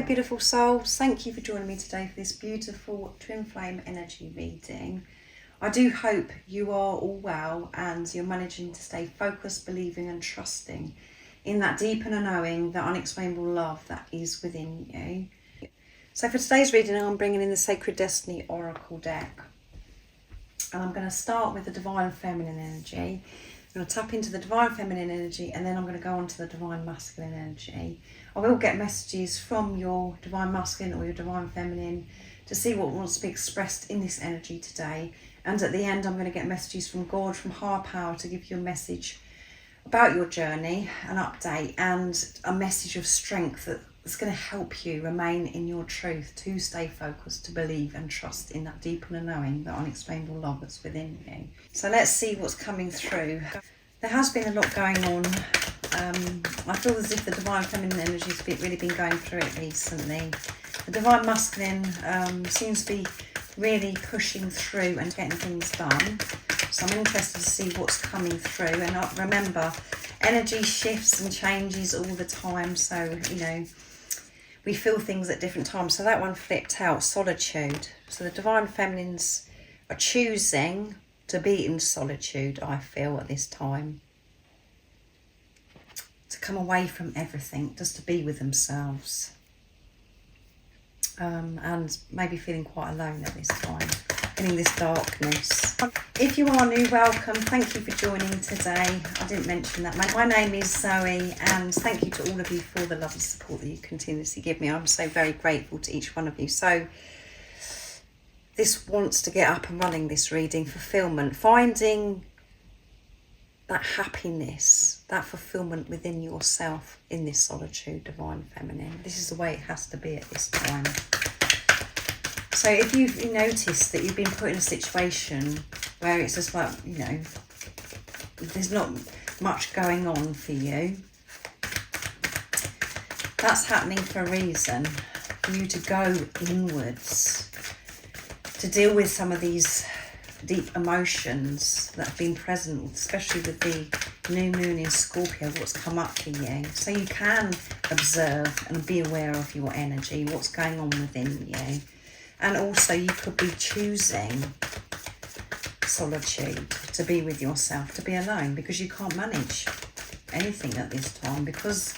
beautiful souls, thank you for joining me today for this beautiful twin flame energy reading. I do hope you are all well and you're managing to stay focused, believing and trusting in that deep inner knowing, that unexplainable love that is within you. So for today's reading, I'm bringing in the Sacred Destiny Oracle deck. And I'm going to start with the Divine Feminine energy. I'm going to tap into the Divine Feminine energy and then I'm going to go on to the Divine Masculine energy. I will get messages from your Divine Masculine or your Divine Feminine to see what wants to be expressed in this energy today. And at the end, I'm going to get messages from God, from Higher Power, to give you a message about your journey, an update, and a message of strength that's going to help you remain in your truth, to stay focused, to believe and trust in that deep inner knowing, that unexplainable love that's within you. So let's see what's coming through. There has been a lot going on. I feel as if the Divine Feminine energy has really been going through it recently. The Divine Masculine seems to be really pushing through and getting things done. So I'm interested to see what's coming through. And remember, energy shifts and changes all the time. So, you know, we feel things at different times. So that one flipped out, solitude. So the Divine Feminines are choosing to be in solitude, I feel, at this time. To come away from everything, just to be with themselves. And maybe feeling quite alone at this time, feeling this darkness. If you are new, welcome. Thank you for joining today. I didn't mention that. My name is Zoe, and thank you to all of you for the love and support that you continuously give me. I'm so very grateful to each one of you. So this wants to get up and running, this reading, fulfillment, finding that happiness, that fulfillment within yourself in this solitude, Divine Feminine. This is the way it has to be at this time. So if you've noticed that you've been put in a situation where it's just like, you know, there's not much going on for you, that's happening for a reason. For you to go inwards, to deal with some of these deep emotions that have been present, especially with the new moon in Scorpio, what's come up for you. So you can observe and be aware of your energy, what's going on within you. And also you could be choosing solitude, to be with yourself, to be alone, because you can't manage anything at this time, because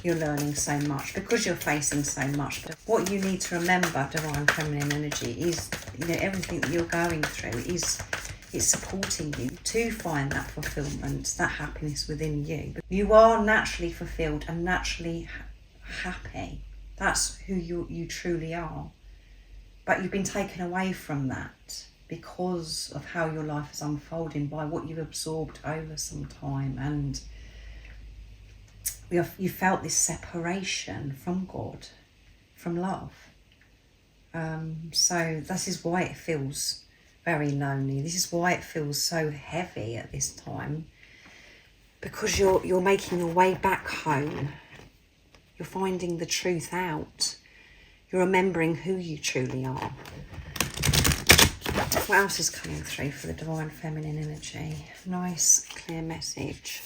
you're learning so much, because you're facing so much. But what you need to remember, Divine Feminine energy, is, you know, everything that you're going through is supporting you to find that fulfillment, that happiness within you. You are naturally fulfilled and naturally happy. That's who you truly are. But you've been taken away from that because of how your life is unfolding, by what you've absorbed over some time, and you felt this separation from God, from love. So this is why it feels very lonely. This is why it feels so heavy at this time, because you're making your way back home. You're finding the truth out. You're remembering who you truly are. What else is coming through for the Divine Feminine energy? Nice, clear message.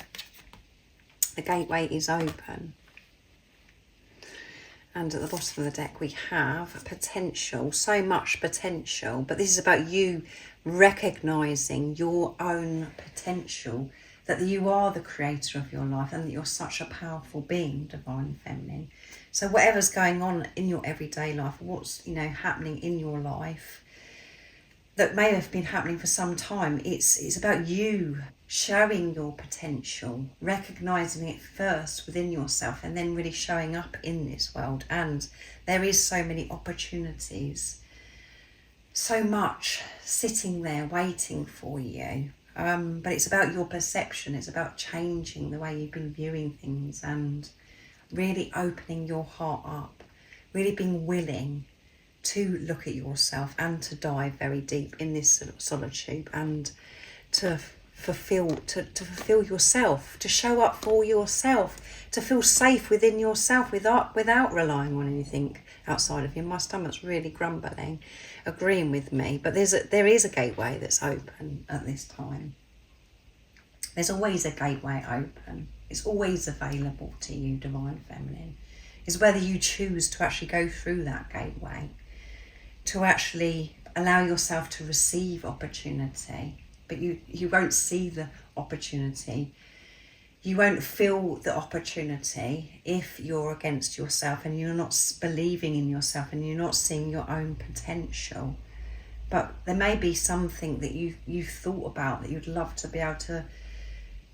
The gateway is open. And at the bottom of the deck we have potential, so much potential. But this is about you recognising your own potential, that you are the creator of your life and that you're such a powerful being, Divine Feminine. So whatever's going on in your everyday life, what's, you know, happening in your life that may have been happening for some time, it's about you showing your potential, recognising it first within yourself, and then really showing up in this world. And there is so many opportunities, so much sitting there waiting for you. But it's about your perception. It's about changing the way you've been viewing things and really opening your heart up, really being willing to look at yourself and to dive very deep in this solitude and to fulfill yourself, to show up for yourself, to feel safe within yourself without relying on anything outside of you. My stomach's really grumbling, agreeing with me, but there is a gateway that's open at this time. There's always a gateway open. It's always available to you, Divine Feminine. is whether you choose to actually go through that gateway, to actually allow yourself to receive opportunity. But you won't see the opportunity. You won't feel the opportunity if you're against yourself and you're not believing in yourself and you're not seeing your own potential. But there may be something that you've thought about that you'd love to be able to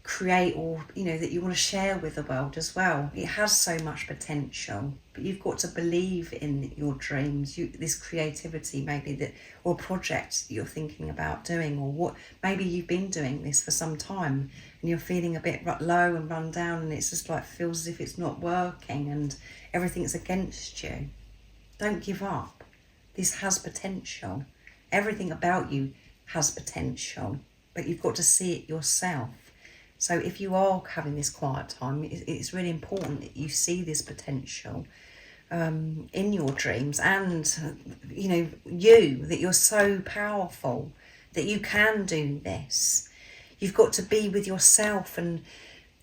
create, or that you want to share with the world as well. It has so much potential, but you've got to believe in your dreams, this creativity maybe, that, or project that you're thinking about doing, or what maybe you've been doing this for some time and you're feeling a bit low and run down, and it's just like feels as if it's not working and everything's against you. Don't give up. This has potential. Everything about you has potential, but you've got to see it yourself. So if you are having this quiet time, it's really important that you see this potential in your dreams, and that you're so powerful, that you can do this. You've got to be with yourself and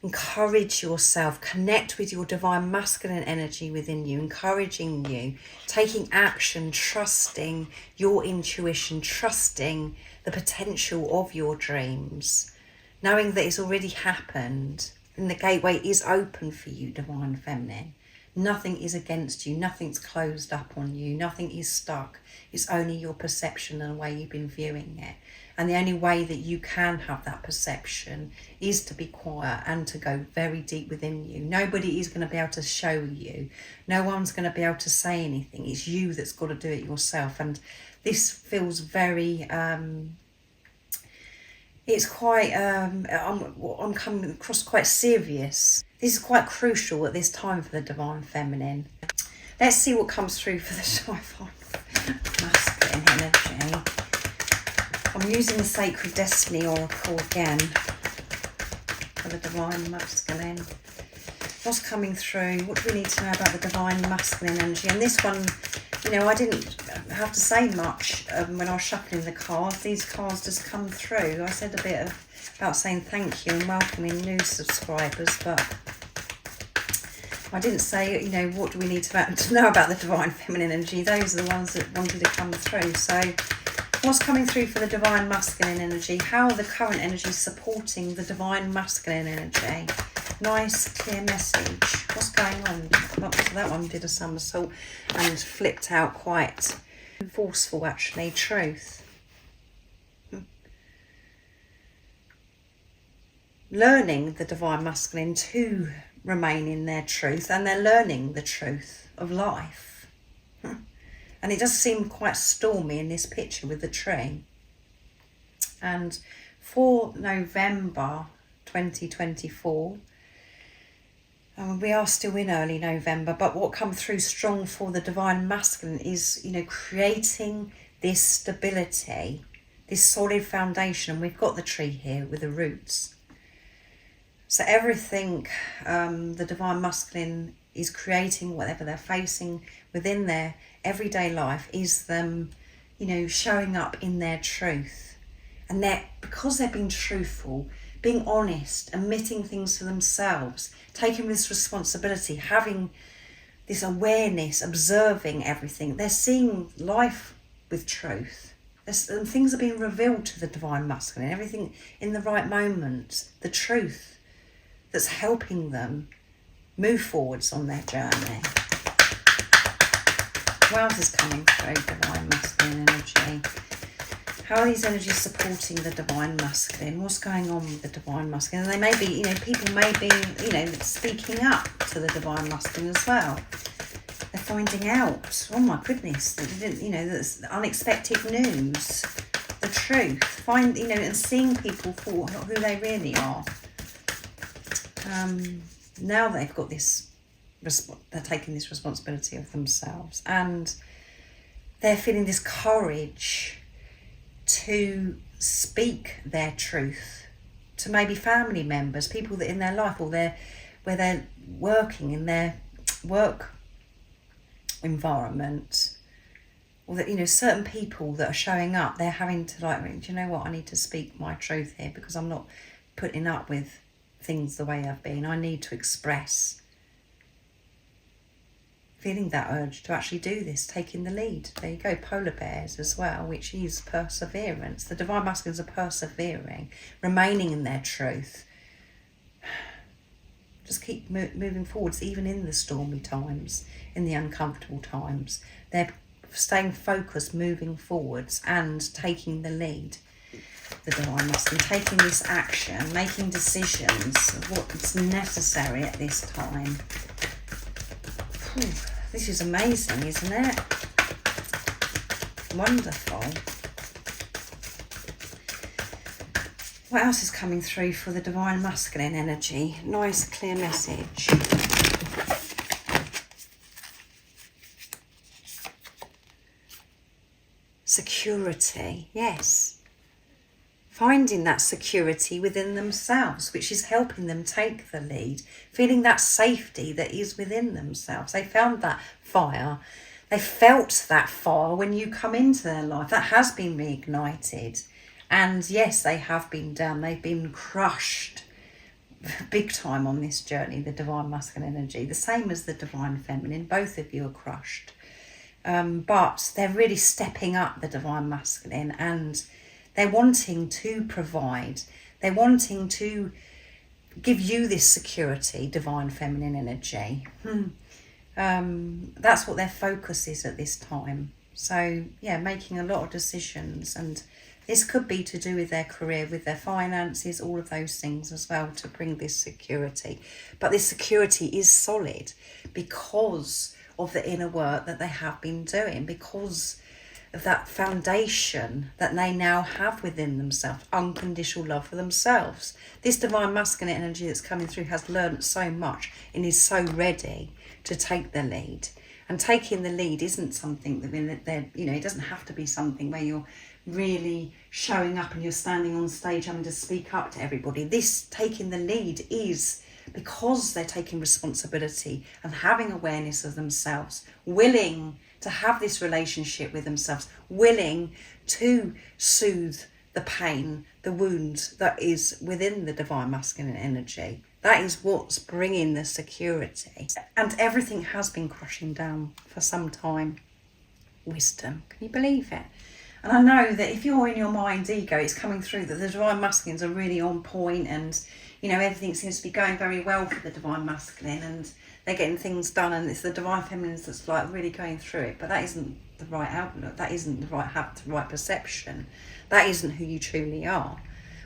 encourage yourself, connect with your divine masculine energy within you, encouraging you, taking action, trusting your intuition, trusting the potential of your dreams, knowing that it's already happened and the gateway is open for you, divine feminine. Nothing is against you, nothing's closed up on you, nothing is stuck. It's only your perception and the way you've been viewing it. And the only way that you can have that perception is to be quiet and to go very deep within you. Nobody is going to be able to show you. No one's going to be able to say anything. It's you that's got to do it yourself. And this feels very... it's quite, I'm coming across quite serious. This is quite crucial at this time for the divine feminine. Let's see what comes through for the divine masculine energy. I'm using the Sacred Destiny Oracle again for the divine masculine. What's coming through? What do we need to know about the divine masculine energy? And this one, I didn't have to say much when I was shuffling the cards. These cards just come through. I said a bit about saying thank you and welcoming new subscribers, but I didn't say, what do we need to know about the divine feminine energy. Those are the ones that wanted to come through. So what's coming through for the divine masculine energy? How are the current energies supporting the divine masculine energy? Nice, clear message. What's going on? That one did a somersault and flipped out quite forceful, actually. Truth. Learning the divine masculine to remain in their truth, and they're learning the truth of life. And it does seem quite stormy in this picture with the tree. And for November 2024, we are still in early November, but what comes through strong for the divine masculine is, creating this stability, this solid foundation. And we've got the tree here with the roots. So everything the divine masculine is creating, whatever they're facing within their everyday life, is them, showing up in their truth. And because they're being truthful, being honest, admitting things to themselves, taking this responsibility, having this awareness, observing everything. They're seeing life with truth. And things are being revealed to the divine masculine, everything in the right moment, the truth that's helping them move forwards on their journey. What else is coming through divine masculine energy? How are these energies supporting the divine masculine? What's going on with the divine masculine? And they may be, people may be, speaking up to the divine masculine as well. They're finding out, oh my goodness, that's unexpected news, the truth, and seeing people for who they really are. Now they've got this, they're taking this responsibility of themselves, and they're feeling this courage to speak their truth to maybe family members, people that in their life, or where they're working in their work environment, or that certain people that are showing up, they're having to do you know what, I need to speak my truth here because I'm not putting up with things the way I've been. I need to express feeling that urge to actually do this, taking the lead. There you go, polar bears as well, which is perseverance. The divine masculines are persevering, remaining in their truth. Just keep moving forwards, even in the stormy times, in the uncomfortable times. They're staying focused, moving forwards and taking the lead. The divine masculine, taking this action, making decisions of what's necessary at this time. Whew, this is amazing, isn't it? Wonderful. What else is coming through for the divine masculine energy? Nice, clear message. Security, yes. Finding that security within themselves, which is helping them take the lead, feeling that safety that is within themselves. They found that fire. They felt that fire when you come into their life. That has been reignited. And yes, they have been down. They've been crushed big time on this journey, the divine masculine energy. The same as the divine feminine. Both of you are crushed. But they're really stepping up, the divine masculine, and they're wanting to provide. They're wanting to give you this security, divine feminine energy. That's what their focus is at this time. So, yeah, making a lot of decisions. And this could be to do with their career, with their finances, all of those things as well, to bring this security. But this security is solid because of the inner work that they have been doing, because of that foundation that they now have within themselves, unconditional love for themselves. This divine masculine energy that's coming through has learnt so much and is so ready to take the lead. And taking the lead isn't something that they're, it doesn't have to be something where you're really showing up and you're standing on stage having to speak up to everybody. This taking the lead is because they're taking responsibility and having awareness of themselves, willing to have this relationship with themselves, willing to soothe the pain, the wound that is within the divine masculine energy. That is what's bringing the security. And everything has been crushing down for some time. Wisdom, can you believe it? And I know that if you're in your mind ego, it's coming through that the divine masculines are really on point, and everything seems to be going very well for the divine masculine, and they're getting things done, and it's the divine feminines that's like really going through it. But that isn't the right outlook. That isn't the right perception. That isn't who you truly are.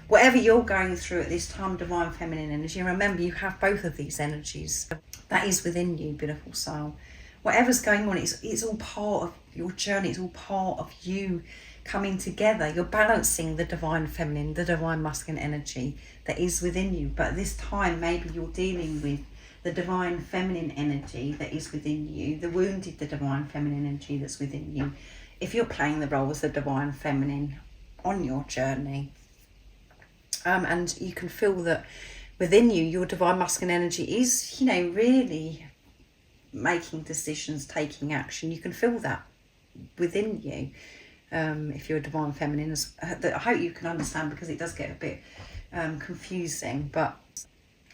Whatever you're going through at this time, divine feminine energy, remember you have both of these energies. That is within you, beautiful soul. Whatever's going on, it's all part of your journey. It's all part of you coming together. You're balancing the divine feminine, the divine masculine energy that is within you. But this time, maybe you're dealing with the divine feminine energy that is within you, the wounded, the divine feminine energy that's within you. If you're playing the role as the divine feminine on your journey, and you can feel that within you, your divine masculine energy is, really making decisions, taking action. You can feel that within you. If you're a divine feminine, I hope you can understand, because it does get a bit confusing, but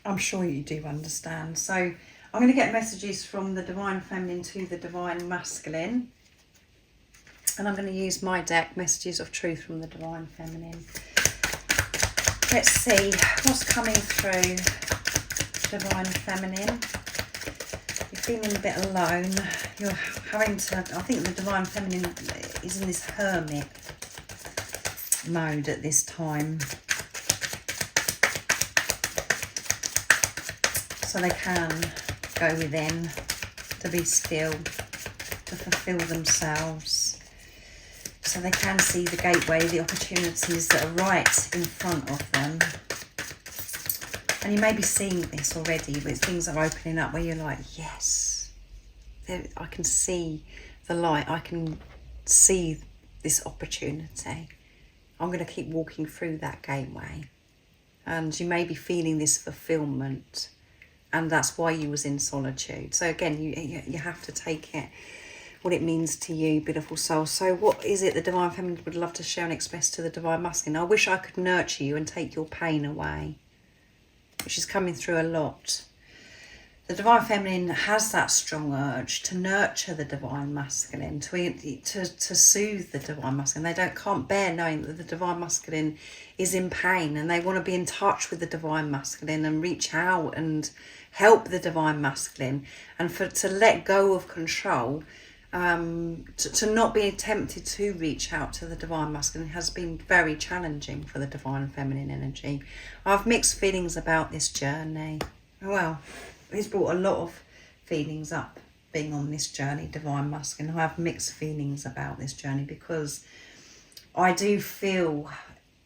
I'm sure you do understand. So I'm going to get messages from the divine feminine to the divine masculine, and I'm going to use my deck, Messages of Truth from the divine feminine. Let's see what's coming through, divine feminine. You're feeling a bit alone. You're having to, I think the divine feminine is in this hermit mode at this time. So they can go within, to be still, to fulfill themselves. So they can see the gateway, the opportunities that are right in front of them. And you may be seeing this already, but things are opening up where you're like, yes, I can see the light. I can see this opportunity. I'm going to keep walking through that gateway. And you may be feeling this fulfillment. And that's why you was in solitude. So again, you have to take it, what it means to you, beautiful soul. So what is it the divine feminine would love to share and express to the divine masculine? I wish I could nurture you and take your pain away, which is coming through a lot. The divine feminine has that strong urge to nurture the divine masculine, to soothe the divine masculine. They can't bear knowing that the divine masculine is in pain, and they want to be in touch with the divine masculine and reach out and help the divine masculine, and to let go of control, to not be tempted to reach out to the divine masculine has been very challenging for the divine feminine energy. I have mixed feelings about this journey. Well, it's brought a lot of feelings up being on this journey, divine masculine. I have mixed feelings about this journey because I do feel,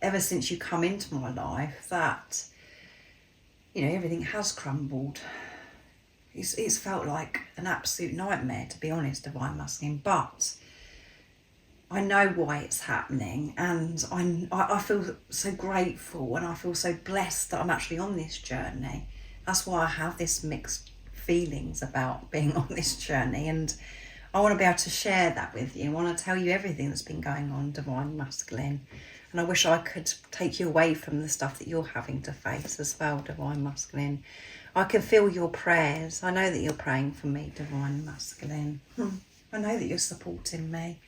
ever since you come into my life, that, you know, everything has crumbled. It's felt like an absolute nightmare, to be honest, divine masculine, but I know why it's happening, and I feel so grateful, and I feel so blessed that I'm actually on this journey. That's why I have this mixed feelings about being on this journey, and I want to be able to share that with you. I want to tell you everything that's been going on, divine masculine, and I wish I could take you away from the stuff that you're having to face as well, divine masculine. I can feel your prayers. I know that you're praying for me, divine masculine. I know that you're supporting me.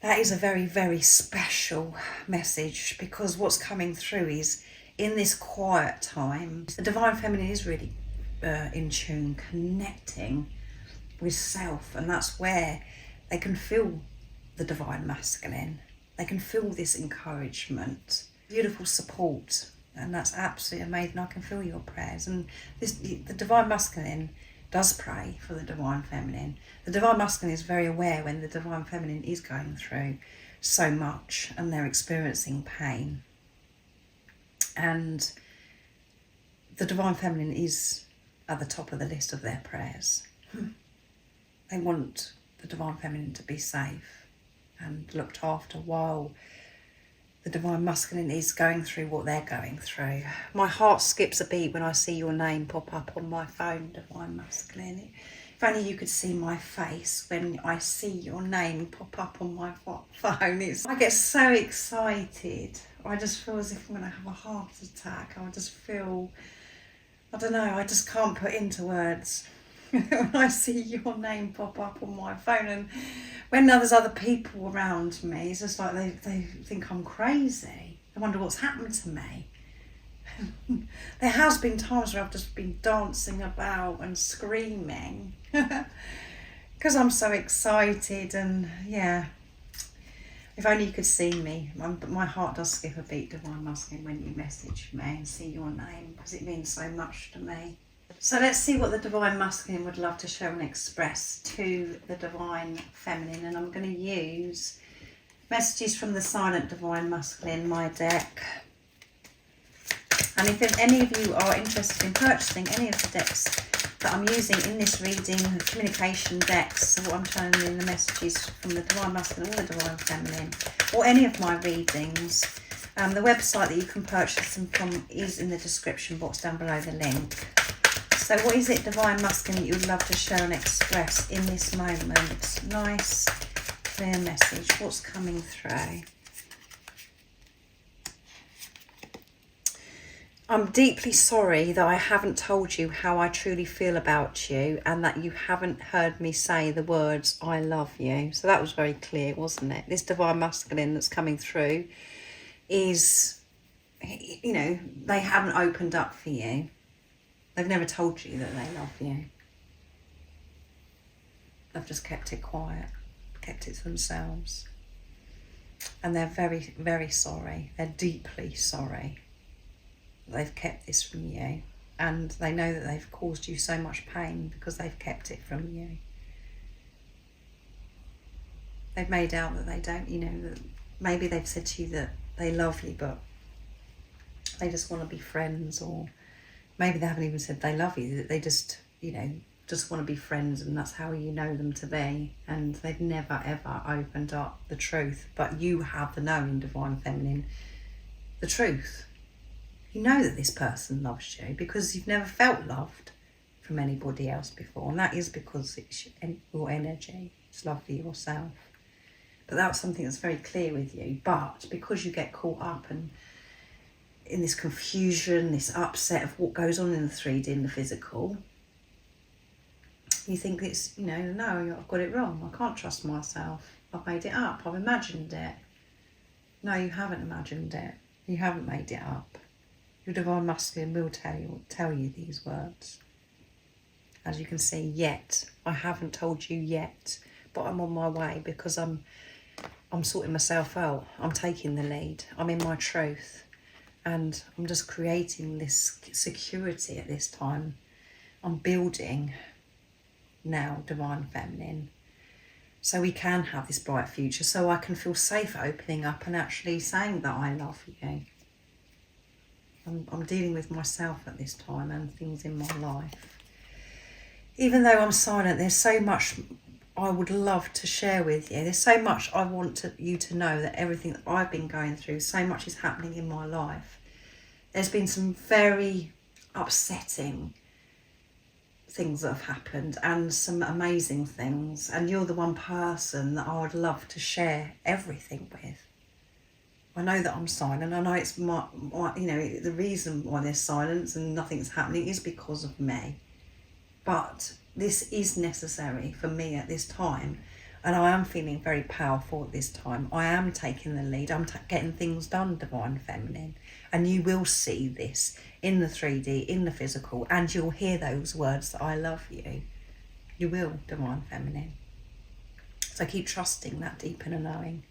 That is a very, very special message, because what's coming through is, in this quiet time, the divine feminine is really in tune, connecting with self, and that's where they can feel the divine masculine. They can feel this encouragement, beautiful support, and that's absolutely amazing. I can feel your prayers, and the divine masculine does pray for the divine feminine. The divine masculine is very aware when the divine feminine is going through so much and they're experiencing pain. And the divine feminine is at the top of the list of their prayers. They want the divine feminine to be safe and looked after while the divine masculine is going through what they're going through. My heart skips a beat when I see your name pop up on my phone, divine masculine. If only you could see my face when I see your name pop up on my phone. I get so excited. I just feel as if I'm going to have a heart attack. I just feel, I don't know, I just can't put into words when I see your name pop up on my phone. And when there's other people around me, it's just like they think I'm crazy. I wonder what's happened to me. There has been times where I've just been dancing about and screaming because I'm so excited, and yeah. If only you could see me. But my heart does skip a beat, divine masculine, when you message me and see your name, because it means so much to me. So let's see what the divine masculine would love to show and express to the divine feminine. And I'm going to use messages from the silent divine masculine, my deck. And if any of you are interested in purchasing any of the decks that I'm using in this reading, the communication decks, so what I'm channeling the messages from the divine masculine or the divine feminine, or any of my readings, the website that you can purchase them from is in the description box down below, the link. So what is it, divine masculine, that you would love to share and express in this moment? Nice, clear message. What's coming through? I'm deeply sorry that I haven't told you how I truly feel about you, and that you haven't heard me say the words, I love you. So that was very clear, wasn't it? This divine masculine that's coming through is, you know, they haven't opened up for you. They've never told you that they love you. They've just kept it quiet, kept it to themselves. And they're very, very sorry. They're deeply sorry. They've kept this from you, and they know that they've caused you so much pain because they've kept it from you. They've made out that they don't, you know, that maybe they've said to you that they love you, but they just want to be friends, or maybe they haven't even said they love you, that they just, you know, just want to be friends, and that's how you know them to be, and they've never ever opened up the truth. But you have the knowing, divine feminine, the truth. You know that this person loves you because you've never felt loved from anybody else before, and that is because it's your energy. It's love for yourself. But that's something that's very clear with you. But because you get caught up and in this confusion, this upset of what goes on in the 3D and the physical, you think it's, you know, no, I've got it wrong. I can't trust myself. I've made it up. I've imagined it. No, you haven't imagined it. You haven't made it up. Your divine masculine will tell you these words. As you can see, yet. I haven't told you yet, but I'm on my way because I'm sorting myself out. I'm taking the lead. I'm in my truth. And I'm just creating this security at this time. I'm building now, divine feminine, so we can have this bright future, so I can feel safe opening up and actually saying that I love you. I'm dealing with myself at this time and things in my life. Even though I'm silent, there's so much I would love to share with you. There's so much I want you to know, that everything that I've been going through, so much is happening in my life. There's been some very upsetting things that have happened and some amazing things, and you're the one person that I would love to share everything with. I know that I'm silent. I know it's my you know, the reason why there's silence and nothing's happening is because of me. But this is necessary for me at this time, and I am feeling very powerful at this time. I am taking the lead. I'm getting things done, divine feminine, and you will see this in the 3D, in the physical, and you'll hear those words that I love you. You will, divine feminine. So keep trusting that deep inner knowing,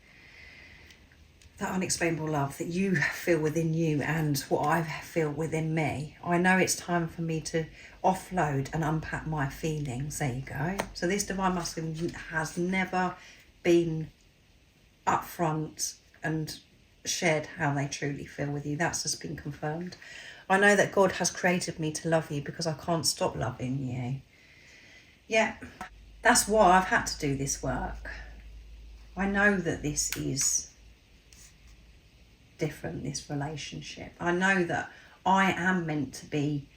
that unexplainable love that you feel within you and what I feel within me. I know it's time for me to offload and unpack my feelings. There you go. So this divine masculine has never been upfront and shared how they truly feel with you. That's just been confirmed. I know that God has created me to love you because I can't stop loving you. Yeah, that's why I've had to do this work. I know that this is different, this relationship. I know that I am meant to be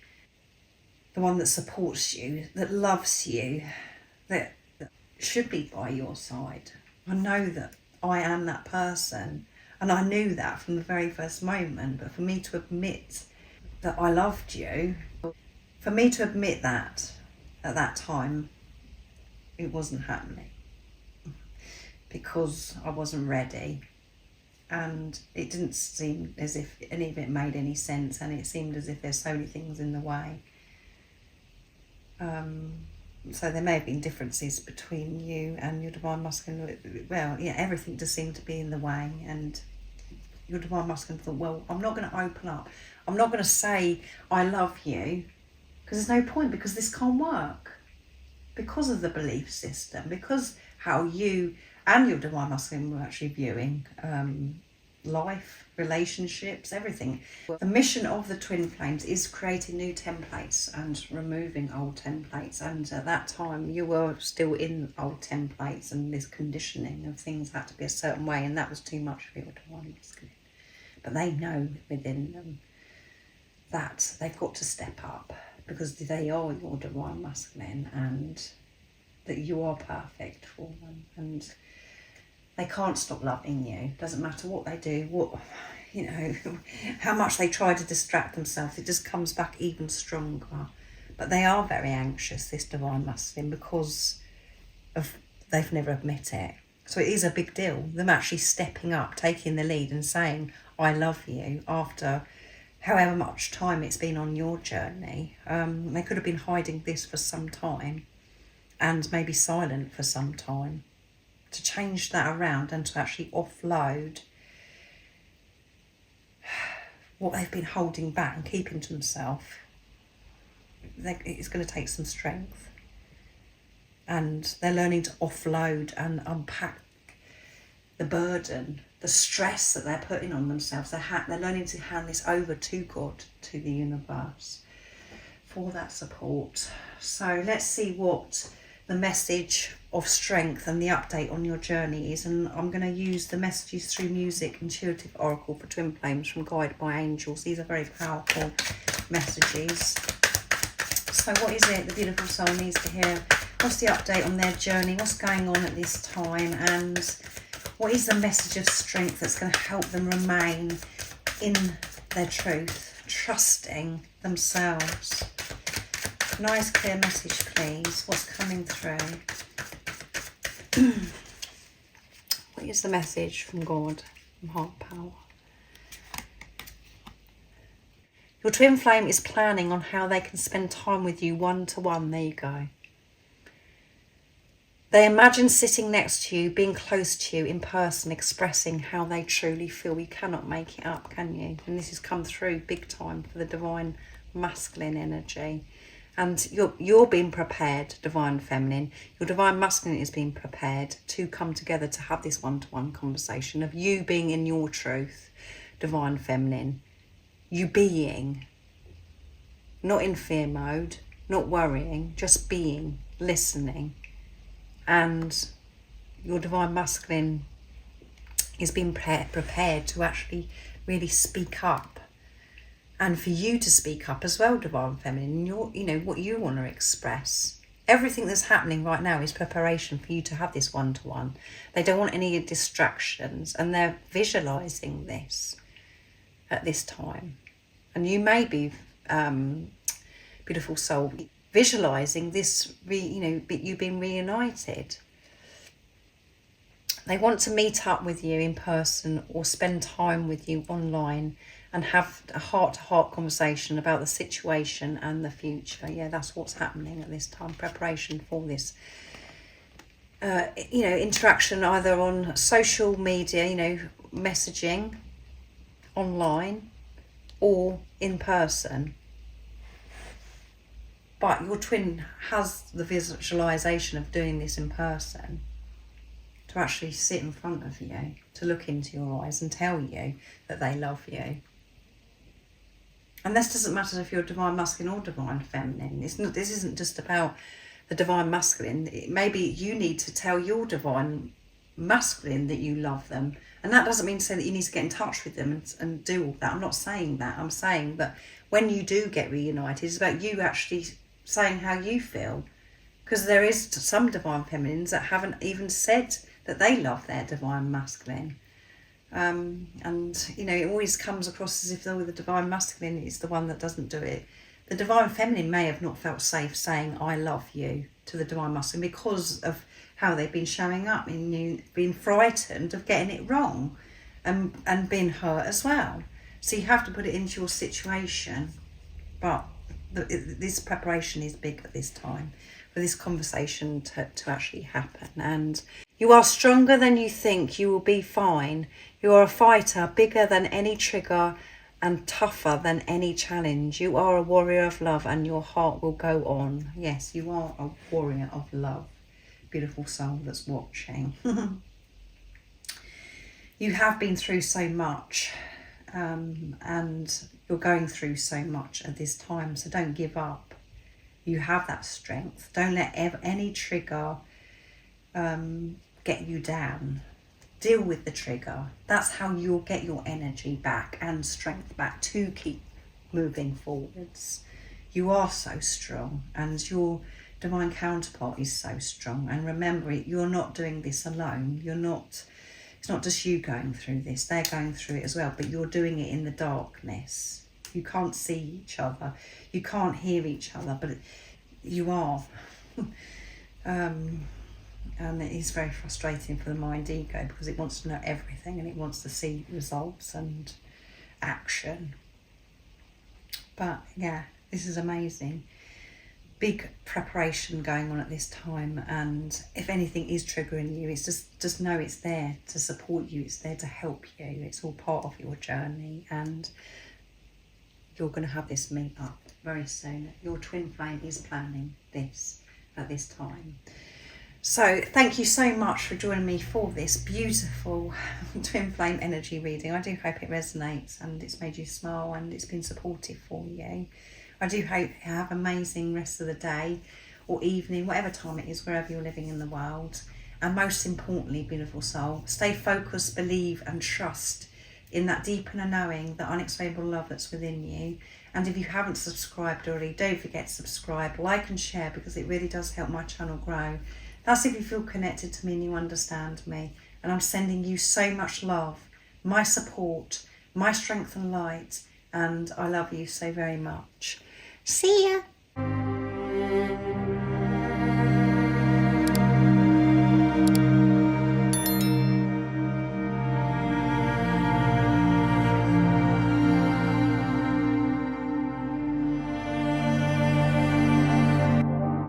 the one that supports you, that loves you, that should be by your side. I know that I am that person, and I knew that from the very first moment. But for me to admit that I loved you, for me to admit that at that time, it wasn't happening because I wasn't ready. And it didn't seem as if any of it made any sense, and it seemed as if there's so many things in the way. So there may have been differences between you and your divine masculine. Well, yeah, everything just seemed to be in the way, and your divine masculine thought, well, I'm not going to open up. I'm not going to say I love you, because there's no point, because this can't work. Because of the belief system, because how you and your divine masculine were actually viewing life, relationships, everything. The mission of the twin flames is creating new templates and removing old templates. And at that time, you were still in old templates, and this conditioning of things had to be a certain way, and that was too much for your divine masculine. But they know within them that they've got to step up, because they are your divine masculine, and that you are perfect for them, and they can't stop loving you. Doesn't matter what they do, what, you know, how much they try to distract themselves, it just comes back even stronger. But they are very anxious, this divine masculine, because of they've never admit it. So it is a big deal, them actually stepping up, taking the lead and saying, I love you, after however much time it's been on your journey. They could have been hiding this for some time, and maybe silent for some time. To change that around and to actually offload what they've been holding back and keeping to themselves, it's going to take some strength. And they're learning to offload and unpack the burden, the stress that they're putting on themselves. They're learning to hand this over to God, to the universe, for that support. So let's see what the message of strength and the update on your journey is. And I'm going to use the messages through music, intuitive oracle for twin flames from Guided by Angels. These are very powerful messages. So what is it the beautiful soul needs to hear? What's the update on their journey? What's going on at this time? And what is the message of strength that's going to help them remain in their truth, trusting themselves. Nice clear message, please. What's coming through? What is the message from God, from Heart Power? Your twin flame is planning on how they can spend time with you one-to-one. There you go. They imagine sitting next to you, being close to you in person, expressing how they truly feel. You cannot make it up, can you? And this has come through big time for the divine masculine energy. And you're being prepared, divine feminine. Your divine masculine is being prepared to come together to have this one-to-one conversation of you being in your truth, divine feminine. You being, not in fear mode, not worrying, just being, listening. And your divine masculine is being prepared to actually really speak up, and for you to speak up as well, divine feminine. What you want to express. Everything that's happening right now is preparation for you to have this one-to-one. They don't want any distractions, and they're visualizing this at this time. And you may be, beautiful soul, visualizing this, you being reunited. They want to meet up with you in person or spend time with you online and have a heart-to-heart conversation about the situation and the future. Yeah, that's what's happening at this time. Preparation for this, interaction either on social media, messaging online or in person. But your twin has the visualization of doing this in person, to actually sit in front of you, to look into your eyes and tell you that they love you. And this doesn't matter if you're divine masculine or divine feminine. This isn't just about the divine masculine. Maybe you need to tell your divine masculine that you love them. And that doesn't mean to say that you need to get in touch with them and do all that. I'm not saying that. I'm saying that when you do get reunited, it's about you actually saying how you feel. Because there is some divine feminines that haven't even said that they love their divine masculine. It always comes across as if though the divine masculine is the one that doesn't do it. The divine feminine may have not felt safe saying I love you to the divine masculine because of how they've been showing up, in being frightened of getting it wrong and being hurt as well. So you have to put it into your situation. But this preparation is big at this time for this conversation to actually happen. And you are stronger than you think. You will be fine. You are a fighter, bigger than any trigger and tougher than any challenge. You are a warrior of love and your heart will go on. Yes, you are a warrior of love. Beautiful soul that's watching. You have been through so much, and you're going through so much at this time, so don't give up. You have that strength. Don't let any trigger get you down. Deal with the trigger. That's how you'll get your energy back and strength back to keep moving forwards. You are so strong, and your divine counterpart is so strong. And remember, you're not doing this alone. It's not just you going through this. They're going through it as well, but you're doing it in the darkness. You can't see each other. You can't hear each other, but you are. And it is very frustrating for the mind ego because it wants to know everything and it wants to see results and action. But yeah, this is amazing. Big preparation going on at this time, and if anything is triggering you, it's just know it's there to support you. It's there to help you. It's all part of your journey, and you're going to have this meet up very soon. Your twin flame is planning this at this time. So thank you so much for joining me for this beautiful twin flame energy reading. I do hope it resonates and it's made you smile and it's been supportive for you. I do hope you have an amazing rest of the day or evening, whatever time it is, wherever you're living in the world. And most importantly, beautiful soul, stay focused, believe and trust in that deep inner knowing, the unexplainable love that's within you. And if you haven't subscribed already, don't forget to subscribe, like and share, because it really does help my channel grow. That's if you feel connected to me and you understand me. And I'm sending you so much love, my support, my strength and light, and I love you so very much. See ya.